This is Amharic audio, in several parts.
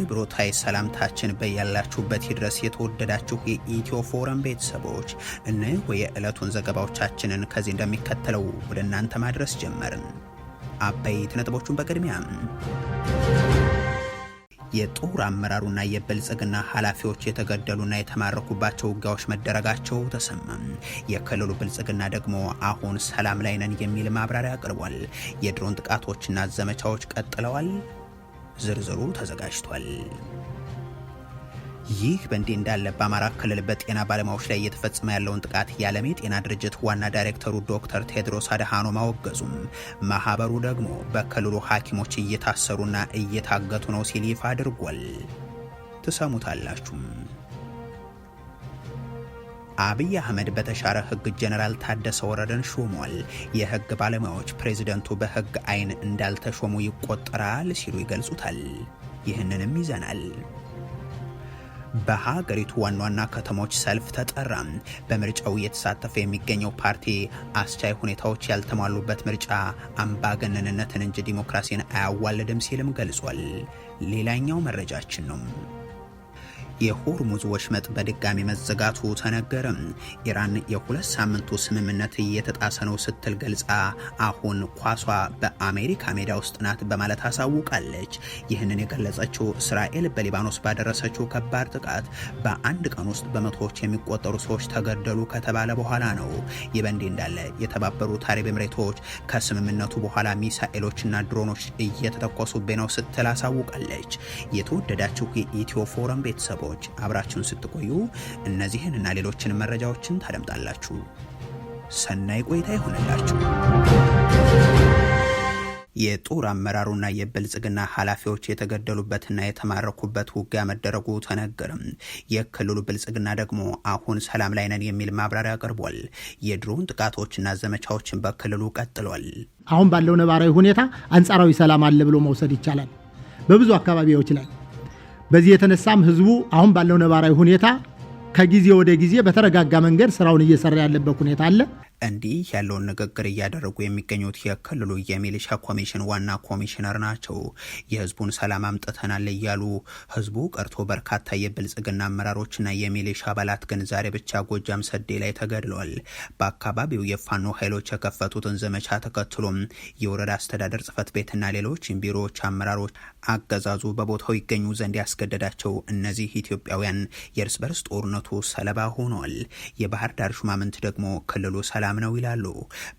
አክብሮታዊ ሰላምታችን በያላችሁበት ይድረስ። የተወደዳችሁ የኢትዮ ፎረም ቤተሰቦች እነሆ የዕለቱን ዘገባዎቻችንን ከዚህ እንደሚከተለው ወደ እናንተ ማድረስ ጀመርን። አበይት ነጥቦቹን በቅድሚያ የጦር አመራሩና የብልጽግና ኃላፊዎች የተገደሉና የተማረኩባቸው ውጊያዎች መደረጋቸው ተሰማ። የክልሉ ብልጽግና ደግሞ አሁን ሰላም ላይ ነን የሚል ማብራሪያ አቅርቧል። የድሮን ጥቃቶችና ዘመቻዎች ቀጥለዋል። ዝርዝሩ ተዘጋጅቷል። ይህ በእንዲህ እንዳለ በአማራ ክልል በጤና ባለሙያዎች ላይ እየተፈጸመ ያለውን ጥቃት የዓለም የጤና ድርጅት ዋና ዳይሬክተሩ ዶክተር ቴድሮስ አድሃኖም አወገዙም። ማህበሩ ደግሞ በክልሉ ሐኪሞች እየታሰሩና እየታገቱ ነው ሲል ይፋ አድርጓል። ትሰሙታላችሁ። አብይ አህመድ በተሻረ ህግ ጀነራል ታደሰ ወረደን ሾሟል። የህግ ባለሙያዎች ፕሬዝደንቱ በህግ አይን እንዳልተሾሙ ይቆጠራል ሲሉ ይገልጹታል። ይህንንም ይዘናል። በሀገሪቱ ዋና ዋና ከተሞች ሰልፍ ተጠራ። በምርጫው እየተሳተፈ የሚገኘው ፓርቲ አስቻይ ሁኔታዎች ያልተሟሉበት ምርጫ አምባገነንነትን እንጂ ዲሞክራሲን አያዋልድም ሲልም ገልጿል። ሌላኛው መረጃችን ነው። የሆርሙዝ ወሽመጥ በድጋሚ መዘጋቱ ተነገረ። ኢራን የሁለት ሳምንቱ ስምምነት እየተጣሰ ነው ስትል ገልጻ አሁን ኳሷ በአሜሪካ ሜዳ ውስጥ ናት በማለት አሳውቃለች። ይህንን የገለጸችው እስራኤል በሊባኖስ ባደረሰችው ከባድ ጥቃት በአንድ ቀን ውስጥ በመቶዎች የሚቆጠሩ ሰዎች ተገደሉ ከተባለ በኋላ ነው። ይህ በእንዲህ እንዳለ የተባበሩት አረብ ኤምሬቶች ከስምምነቱ በኋላ ሚሳኤሎችና ድሮኖች እየተተኮሱብኝ ነው ስትል አሳውቃለች። የተወደዳችሁ የኢትዮ ፎረም ቤተሰቦች አብራችሁን ስትቆዩ እነዚህን እና ሌሎችን መረጃዎችን ታደምጣላችሁ። ሰናይ ቆይታ ይሆንላችሁ። የጦር አመራሩና የብልጽግና ኃላፊዎች የተገደሉበትና የተማረኩበት ውጊያ መደረጉ ተነገረም። የክልሉ ብልጽግና ደግሞ አሁን ሰላም ላይ ነን የሚል ማብራሪያ አቅርቧል። የድሮን ጥቃቶችና ዘመቻዎችን በክልሉ ቀጥሏል። አሁን ባለው ነባራዊ ሁኔታ አንጻራዊ ሰላም አለ ብሎ መውሰድ ይቻላል በብዙ አካባቢዎች ላይ። በዚህ የተነሳም ህዝቡ አሁን ባለው ነባራዊ ሁኔታ ከጊዜ ወደ ጊዜ በተረጋጋ መንገድ ስራውን እየሰራ ያለበት ሁኔታ አለ። እንዲህ ያለውን ንግግር እያደረጉ የሚገኙት የክልሉ የሚሊሻ ኮሚሽን ዋና ኮሚሽነር ናቸው። የህዝቡን ሰላም አምጥተናል እያሉ ህዝቡ ቀርቶ በርካታ የብልጽግና አመራሮችና የሚሊሻ አባላት ግን ዛሬ ብቻ ጎጃም ሰዴ ላይ ተገድለዋል። በአካባቢው የፋኖ ኃይሎች የከፈቱትን ዘመቻ ተከትሎም የወረዳ አስተዳደር ጽህፈት ቤትና ሌሎች ቢሮዎች አመራሮች አገዛዙ በቦታው ይገኙ ዘንድ ያስገደዳቸው እነዚህ ኢትዮጵያውያን የእርስ በርስ ጦርነቱ ሰለባ ሆነዋል። የባህር ዳር ሹማምንት ደግሞ ክልሉ ሰላም ነው ይላሉ።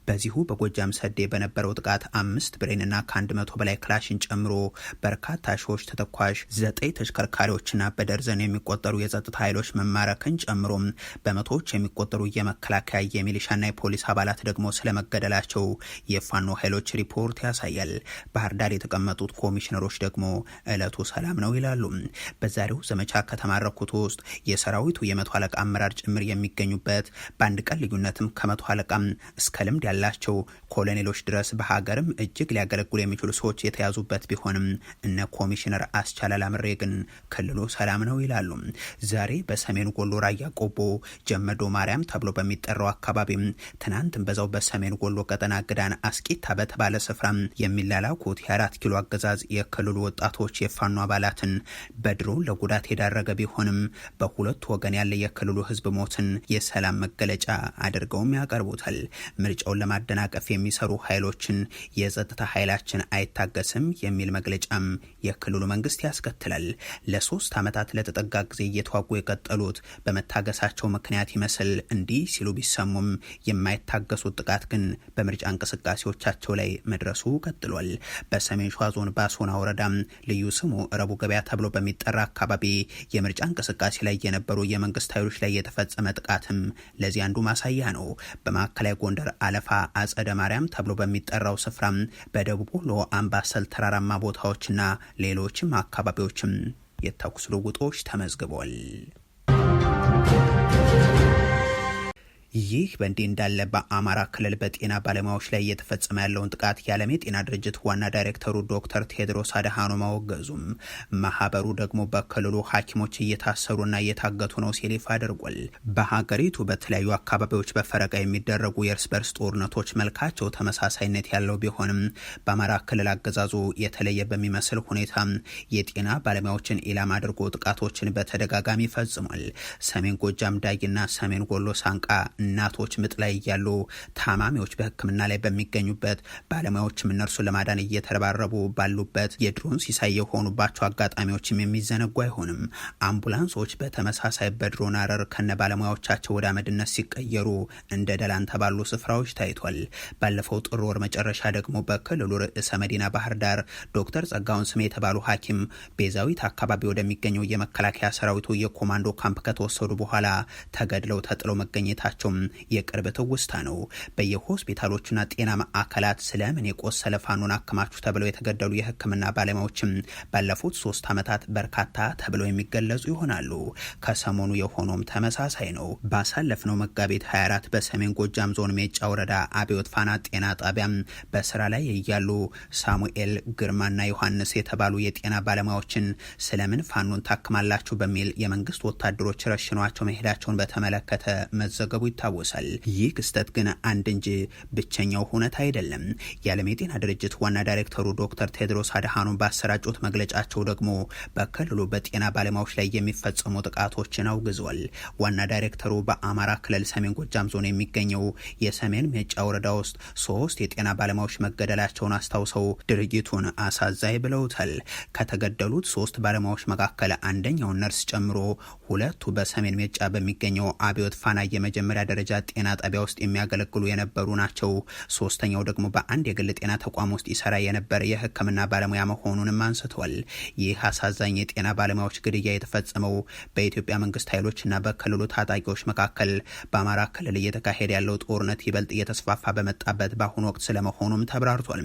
በዚሁ በጎጃም ሰዴ በነበረው ጥቃት 5 ብሬንና ከ100 በላይ ክላሽን ጨምሮ በርካታ ሺዎች ተተኳሽ 9 ተሽከርካሪዎችና በደርዘን የሚቆጠሩ የጸጥታ ኃይሎች መማረክን ጨምሮ በመቶዎች የሚቆጠሩ የመከላከያ የሚሊሻና የፖሊስ አባላት ደግሞ ስለመገደላቸው የፋኖ ኃይሎች ሪፖርት ያሳያል። ባህር ዳር የተቀመጡት ኮሚሽነሮች ደግሞ ዕለቱ ሰላም ነው ይላሉ። በዛሬው ዘመቻ ከተማረኩት ውስጥ የሰራዊቱ የመቶ አለቃ አመራር ጭምር የሚገኙበት በአንድ ቀን ልዩነትም ከመቶ አለቃም እስከ ልምድ ያላቸው ኮሎኔሎች ድረስ በሀገርም እጅግ ሊያገለግሉ የሚችሉ ሰዎች የተያዙበት ቢሆንም እነ ኮሚሽነር አስቻለ ላምሬ ግን ክልሉ ሰላም ነው ይላሉ። ዛሬ በሰሜን ወሎ ራያ ቆቦ ጀመዶ ማርያም ተብሎ በሚጠራው አካባቢ ትናንትም በዛው በሰሜን ወሎ ቀጠና ግዳን አስቂታ በተባለ ስፍራ የሚላላኩት የ4 ኪሎ አገዛዝ የክልሉ ወጣቶች የፋኖ አባላትን በድሮን ለጉዳት የዳረገ ቢሆንም በሁለቱ ወገን ያለ የክልሉ ህዝብ ሞትን የሰላም መገለጫ አድርገውም ያቀርቡታል። ምርጫውን ለማደናቀፍ የሚሰሩ ኃይሎችን የጸጥታ ኃይላችን አይታገስም የሚል መግለጫም የክልሉ መንግስት ያስከትላል። ለ3 ዓመታት ለተጠጋ ጊዜ እየተዋጉ የቀጠሉት በመታገሳቸው ምክንያት ይመስል እንዲህ ሲሉ ቢሰሙም የማይታገሱት ጥቃት ግን በምርጫ እንቅስቃሴዎቻቸው ላይ መድረሱ ቀጥሏል። በሰሜን ሸዋ ዞን ባሶና ወረዳ ልዩ ስሙ ረቡ ገበያ ተብሎ በሚጠራ አካባቢ የምርጫ እንቅስቃሴ ላይ የነበሩ የመንግስት ኃይሎች ላይ የተፈጸመ ጥቃትም ለዚህ አንዱ ማሳያ ነው። በማዕከላዊ ጎንደር አለፋ አጸደ ማርያም ተብሎ በሚጠራው ስፍራ፣ በደቡብ ወሎ አምባሰል ተራራማ ቦታዎችና ሌሎችም አካባቢዎችም የተኩስ ልውውጦች ተመዝግበዋል። ይህ በእንዲህ እንዳለ በአማራ ክልል በጤና ባለሙያዎች ላይ እየተፈጸመ ያለውን ጥቃት የዓለም የጤና ድርጅት ዋና ዳይሬክተሩ ዶክተር ቴድሮስ አድሃኖም አወገዙም። ማህበሩ ደግሞ በክልሉ ሐኪሞች እየታሰሩና እየታገቱ ነው ሲል ይፋ አድርጓል። በሀገሪቱ በተለያዩ አካባቢዎች በፈረቃ የሚደረጉ የእርስ በርስ ጦርነቶች መልካቸው ተመሳሳይነት ያለው ቢሆንም በአማራ ክልል አገዛዙ የተለየ በሚመስል ሁኔታ የጤና ባለሙያዎችን ኢላማ አድርጎ ጥቃቶችን በተደጋጋሚ ፈጽሟል። ሰሜን ጎጃም ዳጊና ሰሜን ጎሎ ሳንቃ እናቶች ምጥ ላይ እያሉ ታማሚዎች በሕክምና ላይ በሚገኙበት ባለሙያዎችም እነርሱን ለማዳን እየተረባረቡ ባሉበት የድሮን ሲሳይ የሆኑባቸው አጋጣሚዎችም የሚዘነጉ አይሆንም። አምቡላንሶች በተመሳሳይ በድሮን አረር ከነ ባለሙያዎቻቸው ወደ አመድነት ሲቀየሩ እንደ ደላንታ ባሉ ስፍራዎች ታይቷል። ባለፈው ጥር ወር መጨረሻ ደግሞ በክልሉ ርዕሰ መዲና ባህር ዳር ዶክተር ጸጋውን ስሜ የተባሉ ሐኪም ቤዛዊት አካባቢ ወደሚገኘው የመከላከያ ሰራዊቱ የኮማንዶ ካምፕ ከተወሰዱ በኋላ ተገድለው ተጥለው መገኘታቸው የቅርብ ትውስታ ነው። በየሆስፒታሎችና ጤና ማዕከላት ስለምን የቆሰለ ፋኖን አከማችሁ ተብለው የተገደሉ የህክምና ባለሙያዎችም ባለፉት 3 ዓመታት በርካታ ተብለው የሚገለጹ ይሆናሉ። ከሰሞኑ የሆነውም ተመሳሳይ ነው። ባሳለፍነው መጋቢት 24 በሰሜን ጎጃም ዞን ሜጫ ወረዳ አብዮት ፋና ጤና ጣቢያም በስራ ላይ እያሉ ሳሙኤል ግርማና ዮሐንስ የተባሉ የጤና ባለሙያዎችን ስለምን ፋኖን ታክማላችሁ በሚል የመንግስት ወታደሮች ረሽኗቸው መሄዳቸውን በተመለከተ መዘገቡ ይታወሳል። ይህ ክስተት ግን አንድ እንጂ ብቸኛው ሁነት አይደለም። የዓለም የጤና ድርጅት ዋና ዳይሬክተሩ ዶክተር ቴድሮስ አድሃኖም ባሰራጩት መግለጫቸው ደግሞ በክልሉ በጤና ባለሙያዎች ላይ የሚፈጸሙ ጥቃቶችን አውግዘዋል። ዋና ዳይሬክተሩ በአማራ ክልል ሰሜን ጎጃም ዞን የሚገኘው የሰሜን ሜጫ ወረዳ ውስጥ 3 የጤና ባለሙያዎች መገደላቸውን አስታውሰው ድርጊቱን አሳዛኝ ብለውታል። ከተገደሉት 3 ባለሙያዎች መካከል አንደኛው ነርስ ጨምሮ 2ቱ በሰሜን ሜጫ በሚገኘው አብዮት ፋና የመጀመሪያ ደረጃ ጤና ጣቢያ ውስጥ የሚያገለግሉ የነበሩ ናቸው። 3ኛው ደግሞ በአንድ የግል ጤና ተቋም ውስጥ ይሰራ የነበረ የሕክምና ባለሙያ መሆኑንም አንስተዋል። ይህ አሳዛኝ የጤና ባለሙያዎች ግድያ የተፈጸመው በኢትዮጵያ መንግስት ኃይሎችና በክልሉ ታጣቂዎች መካከል በአማራ ክልል እየተካሄደ ያለው ጦርነት ይበልጥ እየተስፋፋ በመጣበት በአሁኑ ወቅት ስለመሆኑም ተብራርቷል።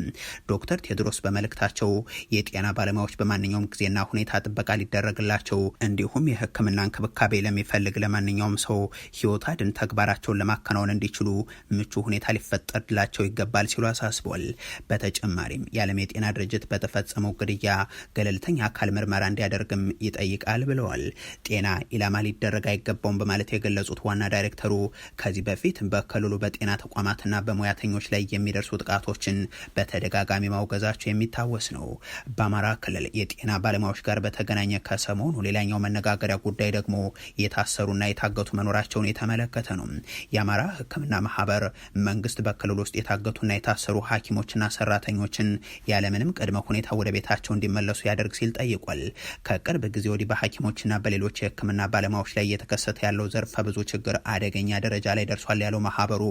ዶክተር ቴድሮስ በመልእክታቸው የጤና ባለሙያዎች በማንኛውም ጊዜና ሁኔታ ጥበቃ ሊደረግላቸው እንዲሁም የሕክምና እንክብካቤ ለሚፈልግ ለማንኛውም ሰው ህይወት አድን ተግባራቸውን ለማከናወን እንዲችሉ ምቹ ሁኔታ ሊፈጠርላቸው ይገባል ሲሉ አሳስበዋል። በተጨማሪም የዓለም የጤና ድርጅት በተፈጸመው ግድያ ገለልተኛ አካል ምርመራ እንዲያደርግም ይጠይቃል ብለዋል። ጤና ኢላማ ሊደረግ አይገባውም በማለት የገለጹት ዋና ዳይሬክተሩ ከዚህ በፊት በክልሉ በጤና ተቋማትና በሙያተኞች ላይ የሚደርሱ ጥቃቶችን በተደጋጋሚ ማውገዛቸው የሚታወስ ነው። በአማራ ክልል የጤና ባለሙያዎች ጋር በተገናኘ ከሰሞኑ ሌላኛው መነጋገሪያ ጉዳይ ደግሞ የታሰሩና የታገቱ መኖራቸውን የተመለከተ ነው። የአማራ ሕክምና ማህበር መንግስት በክልል ውስጥ የታገቱና የታሰሩ ሐኪሞችና ሰራተኞችን ያለምንም ቅድመ ሁኔታ ወደ ቤታቸው እንዲመለሱ ያደርግ ሲል ጠይቋል። ከቅርብ ጊዜ ወዲህ በሐኪሞችና በሌሎች የሕክምና ባለሙያዎች ላይ እየተከሰተ ያለው ዘርፈ ብዙ ችግር አደገኛ ደረጃ ላይ ደርሷል ያለው ማህበሩ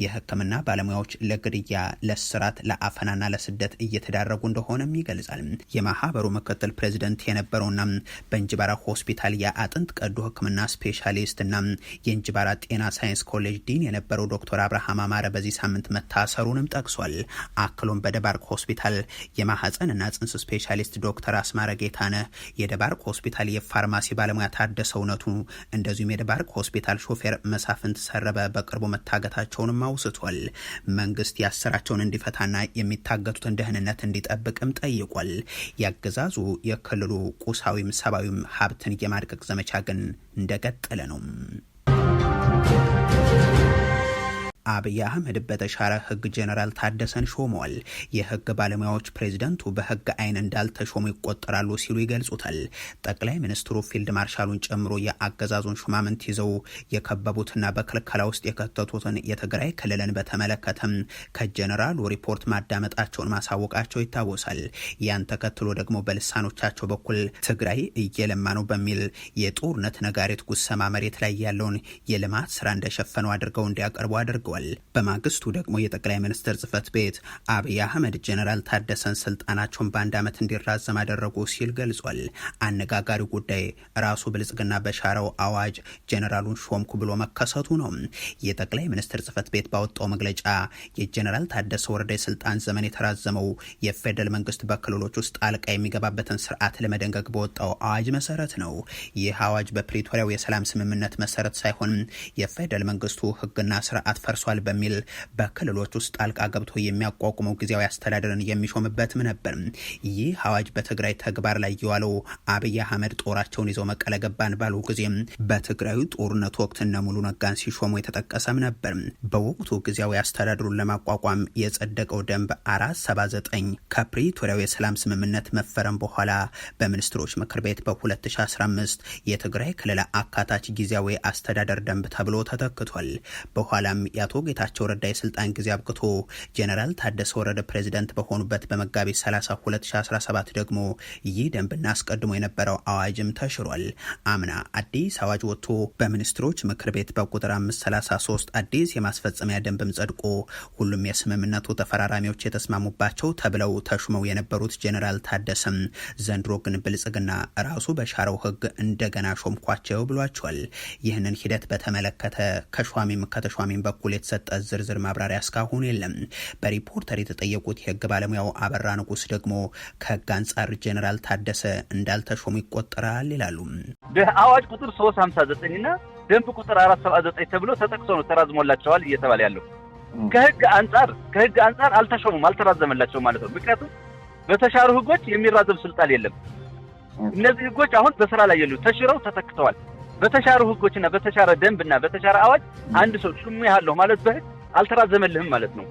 የሕክምና ባለሙያዎች ለግድያ፣ ለስራት፣ ለአፈናና ለስደት እየተዳረጉ እንደሆነም ይገልጻል። የማህበሩ ምክትል ፕሬዚደንት የነበረውና በእንጅባራ ሆስፒታል የአጥንት ቀዶ ሕክምና ስፔሻሊስትና የእንጅባራ ጤና ሳይንስ ኮሌጅ ዲን የነበረው ዶክተር አብርሃም አማረ በዚህ ሳምንት መታሰሩንም ጠቅሷል። አክሎም በደባርቅ ሆስፒታል የማህፀንና ጽንስ ስፔሻሊስት ዶክተር አስማረ ጌታነህ፣ የደባርቅ ሆስፒታል የፋርማሲ ባለሙያ ታደሰ እውነቱ እንደዚሁም የደባርቅ ሆስፒታል ሾፌር መሳፍንት ሰረበ በቅርቡ መታገታቸውንም አውስቷል። መንግስት ያሰራቸውን እንዲፈታና የሚታገቱትን ደህንነት እንዲጠብቅም ጠይቋል። ያገዛዙ የክልሉ ቁሳዊም ሰብአዊም ሀብትን የማድቀቅ ዘመቻ ግን እንደቀጠለ ነው። አብይ አህመድ በተሻረ ህግ ጄኔራል ታደሰን ሾመዋል። የህግ ባለሙያዎች ፕሬዚደንቱ በህግ አይን እንዳልተሾሙ ይቆጠራሉ ሲሉ ይገልጹታል። ጠቅላይ ሚኒስትሩ ፊልድ ማርሻሉን ጨምሮ የአገዛዙን ሹማምንት ይዘው የከበቡትና በክልከላ ውስጥ የከተቱትን የትግራይ ክልልን በተመለከተም ከጄኔራሉ ሪፖርት ማዳመጣቸውን ማሳወቃቸው ይታወሳል። ያን ተከትሎ ደግሞ በልሳኖቻቸው በኩል ትግራይ እየለማ ነው በሚል የጦርነት ነጋሪት ጉሰማ መሬት ላይ ያለውን የልማት ስራ እንደሸፈነው አድርገው እንዲያቀርቡ አድርገዋል። ተናግሯል። በማግስቱ ደግሞ የጠቅላይ ሚኒስትር ጽህፈት ቤት አብይ አህመድ ጀነራል ታደሰን ስልጣናቸውን በአንድ ዓመት እንዲራዘም አደረጉ ሲል ገልጿል። አነጋጋሪው ጉዳይ ራሱ ብልጽግና በሻረው አዋጅ ጀነራሉን ሾምኩ ብሎ መከሰቱ ነው። የጠቅላይ ሚኒስትር ጽህፈት ቤት ባወጣው መግለጫ የጀነራል ታደሰ ወረደ የስልጣን ዘመን የተራዘመው የፌደራል መንግስት በክልሎች ውስጥ ጣልቃ የሚገባበትን ስርዓት ለመደንገግ በወጣው አዋጅ መሰረት ነው። ይህ አዋጅ በፕሪቶሪያው የሰላም ስምምነት መሰረት ሳይሆን የፌደራል መንግስቱ ህግና ስርዓት ፈርሷል በሚል በክልሎች ውስጥ ጣልቃ ገብቶ የሚያቋቁመው ጊዜያዊ አስተዳደርን የሚሾምበትም ነበር። ይህ አዋጅ በትግራይ ተግባር ላይ የዋለው አብይ አህመድ ጦራቸውን ይዘው መቀለ ገባን ባሉ ጊዜም በትግራዩ ጦርነት ወቅት እነ ሙሉ ነጋን ሲሾሙ የተጠቀሰም ነበር። በወቅቱ ጊዜያዊ አስተዳደሩን ለማቋቋም የጸደቀው ደንብ 479 ከፕሪቶሪያው የሰላም ስምምነት መፈረም በኋላ በሚኒስትሮች ምክር ቤት በ2015 የትግራይ ክልል አካታች ጊዜያዊ አስተዳደር ደንብ ተብሎ ተተክቷል። በኋላም የአቶ ጌታቸው ረዳ የስልጣን ጊዜ አብቅቶ ጀነራል ታደሰ ወረደ ፕሬዝዳንት በሆኑበት በመጋቢት 30 2017 ደግሞ ይህ ደንብና አስቀድሞ የነበረው አዋጅም ተሽሯል። አምና አዲስ አዋጅ ወጥቶ በሚኒስትሮች ምክር ቤት በቁጥር 533 አዲስ የማስፈጸሚያ ደንብም ጸድቆ ሁሉም የስምምነቱ ተፈራራሚዎች የተስማሙባቸው ተብለው ተሹመው የነበሩት ጀነራል ታደሰም ዘንድሮ ግን ብልጽግና ራሱ በሻረው ህግ እንደገና ሾምኳቸው ብሏቸዋል። ይህንን ሂደት በተመለከተ ከሿሚም ከተሿሚም በኩል የተሰጠ ዝርዝር ማብራሪያ እስካሁን የለም። በሪፖርተር የተጠየቁት የህግ ባለሙያው አበራ ንጉስ ደግሞ ከህግ አንጻር ጀነራል ታደሰ እንዳልተሾሙ ይቆጠራል ይላሉ። በአዋጅ ቁጥር 359 እና ደንብ ቁጥር 479 ተብሎ ተጠቅሶ ነው ተራዝሞላቸዋል እየተባለ ያለው። ከህግ አንጻር አልተሾሙም፣ አልተራዘመላቸውም ማለት ነው። ምክንያቱም በተሻሩ ህጎች የሚራዘም ስልጣን የለም። እነዚህ ህጎች አሁን በስራ ላይ የሉ፣ ተሽረው ተተክተዋል። በተሻሩ ህጎችና በተሻረ ደንብና በተሻረ አዋጅ አንድ ሰው ሹም ያለው ማለት በህግ አልተራዘመልህም ማለት ነው።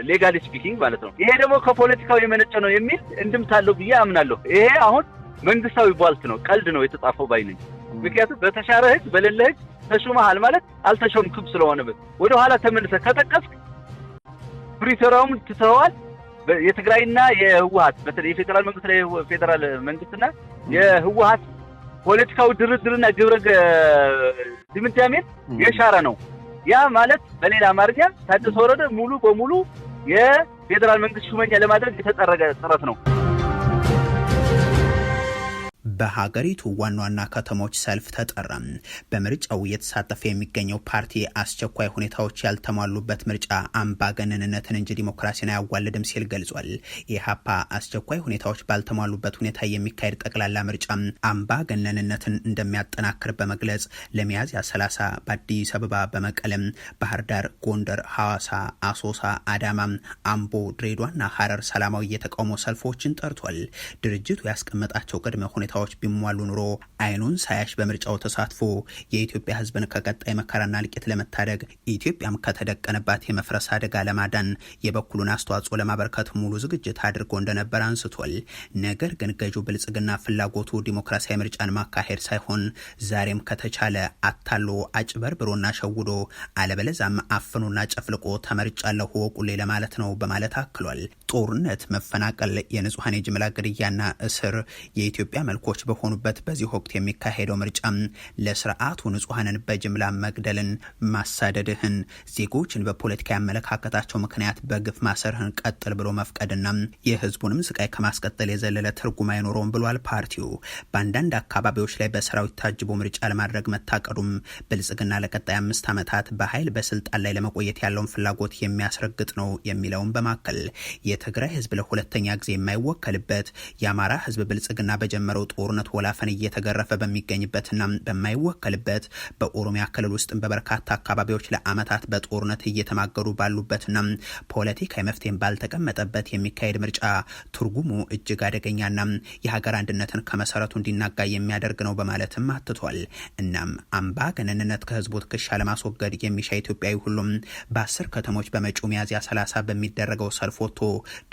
ሌጋሊ ስፒኪንግ ማለት ነው። ይሄ ደግሞ ከፖለቲካው የመነጨ ነው የሚል እንድምታ አለው ብዬ አምናለሁ። ይሄ አሁን መንግስታዊ ቧልት ነው፣ ቀልድ ነው የተጻፈው ባይ ነኝ። ምክንያቱም በተሻረ ህግ በሌለ ህግ ተሹመሃል ማለት አልተሾምክም ስለሆነ ወደ ኋላ ተመልሰህ ከጠቀስክ ፕሪቶሪያውን ትተዋል። የትግራይና የህወሓት በተለይ የፌደራል መንግስትና የህወሓት ፖለቲካዊ ድርድርና ግብረ ድምዳሜን የሻረ ነው። ያ ማለት በሌላ አማርኛ ታደሰ ወረደ ሙሉ በሙሉ የፌደራል መንግስት ሹመኛ ለማድረግ የተጠረገ ጥረት ነው። በሀገሪቱ ዋና ዋና ከተሞች ሰልፍ ተጠራ። በምርጫው እየተሳተፈ የሚገኘው ፓርቲ አስቸኳይ ሁኔታዎች ያልተሟሉበት ምርጫ አምባገነንነትን እንጂ ዲሞክራሲን አያዋልድም ሲል ገልጿል። ኢህአፓ አስቸኳይ ሁኔታዎች ባልተሟሉበት ሁኔታ የሚካሄድ ጠቅላላ ምርጫ አምባገነንነትን እንደሚያጠናክር በመግለጽ ለሚያዝያ 30 በአዲስ አበባ፣ በመቀለም፣ ባህር ዳር፣ ጎንደር፣ ሐዋሳ፣ አሶሳ፣ አዳማ፣ አምቦ፣ ድሬዳዋና ሐረር ሰላማዊ የተቃውሞ ሰልፎችን ጠርቷል። ድርጅቱ ያስቀመጣቸው ቅድመ ሁኔታዎች ቢሟሉ ኑሮ አይኑን ሳያሽ በምርጫው ተሳትፎ የኢትዮጵያ ሕዝብን ከቀጣይ መከራና እልቂት ለመታደግ ኢትዮጵያም ከተደቀነባት የመፍረስ አደጋ ለማዳን የበኩሉን አስተዋጽኦ ለማበርከት ሙሉ ዝግጅት አድርጎ እንደነበር አንስቷል። ነገር ግን ገዢው ብልጽግና ፍላጎቱ ዲሞክራሲያዊ ምርጫን ማካሄድ ሳይሆን ዛሬም ከተቻለ አታሎ አጭበርብሮና ሸውዶ አለበለዛም አፍኖና ጨፍልቆ ተመርጫለሁ ወቁሌ ለማለት ነው በማለት አክሏል። ጦርነት፣ መፈናቀል፣ የንጹሐን የጅምላ ግድያና እስር የኢትዮጵያ መልኮች በሆኑበት በዚህ ወቅት የሚካሄደው ምርጫ ለስርዓቱ ንጹሐንን በጅምላ መግደልን፣ ማሳደድህን፣ ዜጎችን በፖለቲካ ያመለካከታቸው ምክንያት በግፍ ማሰርህን ቀጥል ብሎ መፍቀድና የህዝቡንም ስቃይ ከማስቀጠል የዘለለ ትርጉም አይኖረውም ብሏል። ፓርቲው በአንዳንድ አካባቢዎች ላይ በሰራዊት ታጅቦ ምርጫ ለማድረግ መታቀዱም ብልጽግና ለቀጣይ 5 ዓመታት በኃይል በስልጣን ላይ ለመቆየት ያለውን ፍላጎት የሚያስረግጥ ነው የሚለውን በማከል የትግራይ ህዝብ ለሁለተኛ ጊዜ የማይወከልበት፣ የአማራ ህዝብ ብልጽግና በጀመረው ጦርነት ወላፈን እየተገረፈ በሚገኝበትና በማይወከልበት፣ በኦሮሚያ ክልል ውስጥ በበርካታ አካባቢዎች ለአመታት በጦርነት እየተማገዱ ባሉበትና ፖለቲካዊ መፍትሄም ባልተቀመጠበት የሚካሄድ ምርጫ ትርጉሙ እጅግ አደገኛና የሀገር አንድነትን ከመሰረቱ እንዲናጋ የሚያደርግ ነው በማለትም አትቷል። እናም አምባገነንነት ከህዝቡ ትከሻ ለማስወገድ የሚሻ ኢትዮጵያዊ ሁሉም በ10 ከተሞች በመጪው ሚያዝያ 30 በሚደረገው ሰልፍ ወጥቶ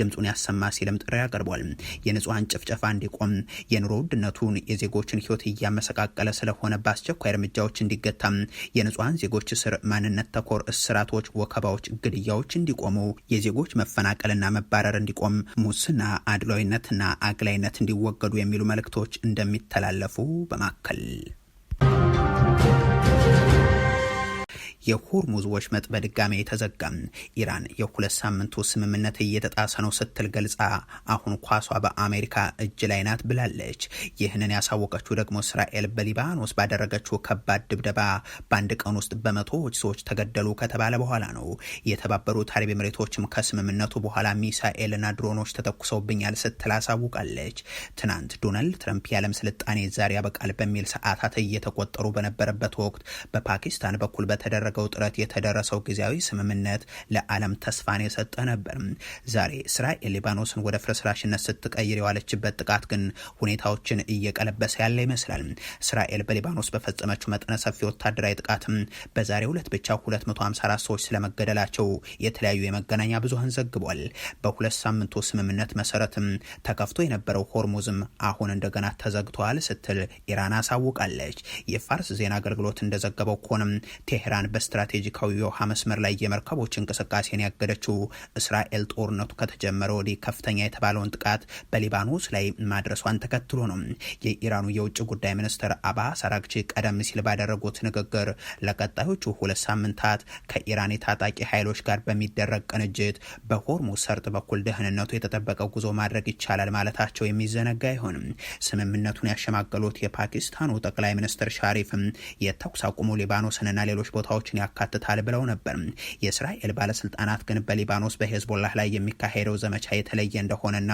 ድምጹን ያሰማ ሲልም ጥሪ ያቀርቧል። የንጹሃን ጭፍጨፋ እንዲቆም፣ የኑሮ ውድነቱን የዜጎችን ህይወት እያመሰቃቀለ ስለሆነ በአስቸኳይ እርምጃዎች እንዲገታም፣ የንጹሃን ዜጎች እስር፣ ማንነት ተኮር እስራቶች፣ ወከባዎች፣ ግድያዎች እንዲቆሙ፣ የዜጎች መፈናቀልና መባረር እንዲቆም፣ ሙስና፣ አድሏዊነትና አግላይነት እንዲወገዱ የሚሉ መልእክቶች እንደሚተላለፉ በማከል የሆርሙዝ ወሽመጥ በድጋሚ ተዘጋም። ኢራን የሁለት ሳምንቱ ስምምነት እየተጣሰ ነው ስትል ገልጻ አሁን ኳሷ በአሜሪካ እጅ ላይ ናት ብላለች። ይህንን ያሳወቀችው ደግሞ እስራኤል በሊባኖስ ባደረገችው ከባድ ድብደባ በአንድ ቀን ውስጥ በመቶዎች ሰዎች ተገደሉ ከተባለ በኋላ ነው። የተባበሩት አረብ ኤሚሬቶችም ከስምምነቱ በኋላ ሚሳኤልና ድሮኖች ተተኩሰውብኛል ስትል አሳውቃለች። ትናንት ዶናልድ ትራምፕ የዓለም ስልጣኔ ዛሬ ያበቃል በሚል ሰዓታት እየተቆጠሩ በነበረበት ወቅት በፓኪስታን በኩል በተደረገው ጥረት የተደረሰው ጊዜያዊ ስምምነት ለዓለም ተስፋን የሰጠ ነበር። ዛሬ እስራኤል ሊባኖስን ወደ ፍርስራሽነት ስትቀይር የዋለችበት ጥቃት ግን ሁኔታዎችን እየቀለበሰ ያለ ይመስላል። እስራኤል በሊባኖስ በፈጸመችው መጠነ ሰፊ ወታደራዊ ጥቃትም በዛሬው ዕለት ብቻ 254 ሰዎች ስለመገደላቸው የተለያዩ የመገናኛ ብዙሃን ዘግቧል። በሁለት ሳምንቱ ስምምነት መሰረትም ተከፍቶ የነበረው ሆርሙዝም አሁን እንደገና ተዘግቷል ስትል ኢራን አሳውቃለች። የፋርስ ዜና አገልግሎት እንደዘገበው ከሆነም ቴህራን በስትራቴጂካዊ የውሃ መስመር ላይ የመርከቦች እንቅስቃሴን ያገደችው እስራኤል ጦርነቱ ከተጀመረ ወዲህ ከፍተኛ የተባለውን ጥቃት በሊባኖስ ላይ ማድረሷን ተከትሎ ነው። የኢራኑ የውጭ ጉዳይ ሚኒስትር አባስ አራግቺ ቀደም ሲል ባደረጉት ንግግር ለቀጣዮቹ 2 ሳምንታት ከኢራን የታጣቂ ኃይሎች ጋር በሚደረግ ቅንጅት በሆርሙዝ ሰርጥ በኩል ደህንነቱ የተጠበቀ ጉዞ ማድረግ ይቻላል ማለታቸው የሚዘነጋ አይሆንም። ስምምነቱን ያሸማገሉት የፓኪስታኑ ጠቅላይ ሚኒስትር ሻሪፍም የተኩስ አቁሙ ሊባኖስንና ሌሎች ቦታዎችን ያካትታል ብለው ነበር። የእስራኤል ባለስልጣናት ግን በሊባኖስ በሄዝቦላህ ላይ የሚካሄደው ዘመቻ የተለየ እንደሆነና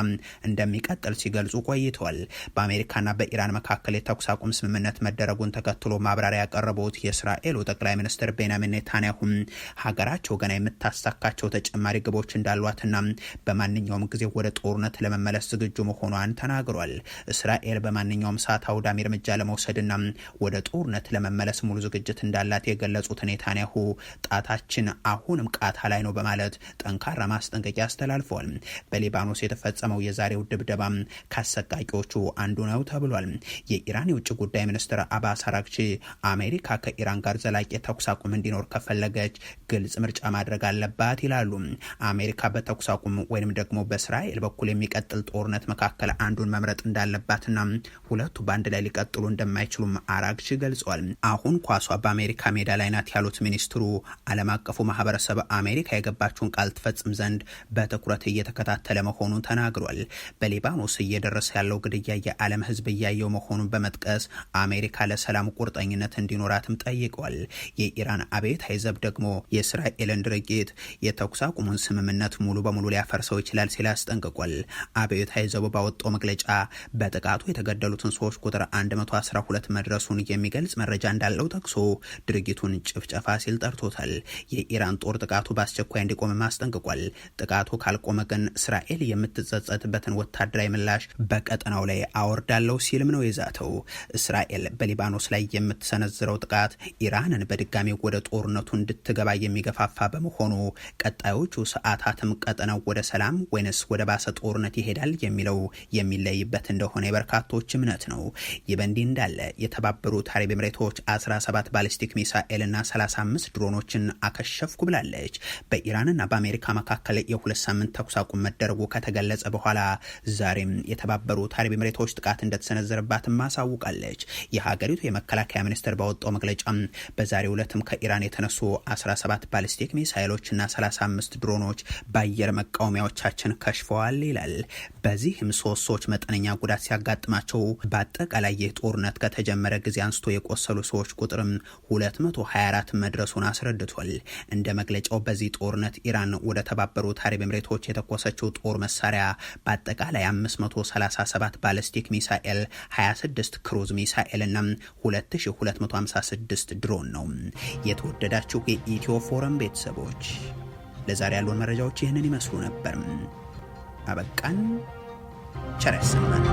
እንደሚቀጥል ሲገልጹ ቆይተዋል። በአሜሪካና በኢራን መካከል የተኩስ አቁም ስምምነት መደረጉን ተከትሎ ማብራሪያ ያቀረቡት የእስራኤሉ ጠቅላይ ሚኒስትር ቤንያሚን ኔታንያሁም ሀገራቸው ገና የምታሳካቸው ተጨማሪ ግቦች እንዳሏትና በማንኛውም ጊዜ ወደ ጦርነት ለመመለስ ዝግጁ መሆኗን ተናግሯል። እስራኤል በማንኛውም ሰዓት አውዳሚ እርምጃ ለመውሰድና ወደ ጦርነት ለመመለስ ሙሉ ዝግጅት እንዳላት የገለጹት ኔታንያሁ ጣታችን አሁንም ቃታ ላይ ነው በማለት ጠንካራ ማስጠንቀቂያ አስተላልፈዋል። በሊባኖስ የተፈጸመው የዛሬው ድብደባ ከአሰቃቂዎቹ አንዱ ነው ተብሏል። የኢራን የውጭ ጉዳይ ሚኒስትር አባስ አራግቺ አሜሪካ ከኢራን ጋር ዘላቂ ተኩስ አቁም እንዲኖር ከፈለገች ግልጽ ምርጫ ማድረግ አለባት ይላሉ። አሜሪካ በተኩስ አቁም ወይንም ደግሞ በእስራኤል በኩል የሚቀጥል ጦርነት መካከል አንዱን መምረጥ እንዳለባትና ሁለቱ በአንድ ላይ ሊቀጥሉ እንደማይችሉም አራግቺ ገልጿል። አሁን ኳሷ በአሜሪካ ሜዳ ላይ ናት ያሉት ሚኒስትሩ ዓለም አቀፉ ማህበረሰብ አሜሪካ የገባችውን ቃል ትፈጽም ዘንድ በትኩረት እየተከታተለ መሆኑን ተናግሯል። በሊባኖስ እየደረሰ ያለው ግድያ የዓለም ሕዝብ እያየው መሆኑን በመጥቀስ አሜሪካ ለሰላም ቁርጠኝነት እንዲኖራትም ጠይቀዋል። የኢራን አብዮታዊ ዘብ ደግሞ የእስራኤልን ድርጊት የተኩስ አቁሙን ስምምነት ሙሉ በሙሉ ሊያፈርሰው ይችላል ሲል አስጠንቅቋል። አብዮታዊ ዘቡ ባወጣው መግለጫ በጥቃቱ የተገደሉትን ሰዎች ቁጥር 112 መድረሱን የሚገልጽ መረጃ እንዳለው ጠቅሶ ድርጊቱን ጭፍጨፋ ሲል ጠርቶታል። የኢራን ጦር ጥቃቱ በአስቸኳይ እንዲቆም አስጠንቅቋል። ጥቃቱ ካልቆመ ግን እስራኤል የምትጸጸትበትን ወታደራዊ ምላሽ በቀጠናው ላይ አወርዳለሁ ሲልም ነው የዛተው። እስራኤል በሊባኖስ ላይ የምትሰነዝረው ጥቃት ኢራንን በድጋሚ ወደ ጦርነቱ እንድትገባ የሚገፋፋ በመሆኑ ቀጣዮቹ ሰዓታትም ቀጠናው ወደ ሰላም ወይንስ ወደ ባሰ ጦርነት ይሄዳል የሚለው የሚለይበት እንደሆነ የበርካቶች እምነት ነው። ይህ በእንዲህ እንዳለ የተባበሩት አረብ ኤሚሬቶች 17 ባሊስቲክ ሚሳኤልና 35 ድሮኖችን አከሸፍኩ ብላለች። በኢራንና በአሜሪካ መካከል የ2 ሳምንት ተኩስ አቁም መደረጉ ከተገለጸ በኋላ ዛሬም የተባበሩት አረብ ኤሚሬቶች ጥቃት እንደተሰነዘረባትም አሳውቃለች። የሀገሪቱ የመከላከያ ሚኒስቴር ባወጣው መግለጫ በዛሬው ዕለትም ከኢራን የተነሱ 17 ባሊስቲክ ሚሳኤሎችና 35 ድሮኖች በአየር መቃወሚያዎቻችን ከሽፈዋል ይላል። በዚህም 3 ሰዎች መጠነኛ ጉዳት ሲያጋጥማቸው በአጠቃላይ ይህ ጦርነት ከተጀመረ ጊዜ አንስቶ የቆሰሉ ሰዎች ቁጥርም 224 መድረሱን አስረድቷል። እንደ መግለጫው በዚህ ጦርነት ኢራን ወደ ተባበሩት አረብ ኤሚሬቶች የተኮሰችው ጦር መሳሪያ በአጠቃላይ 537 ባሊስቲክ ሚሳኤል፣ 26 ክሩዝ ሚሳኤል እና 2256 ድሮን ነው። የተወደዳችሁ የኢትዮ ፎረም ቤተሰቦች ለዛሬ ያሉን መረጃዎች ይህንን ይመስሉ ነበር። አበቃን። ቸር ያሰማን።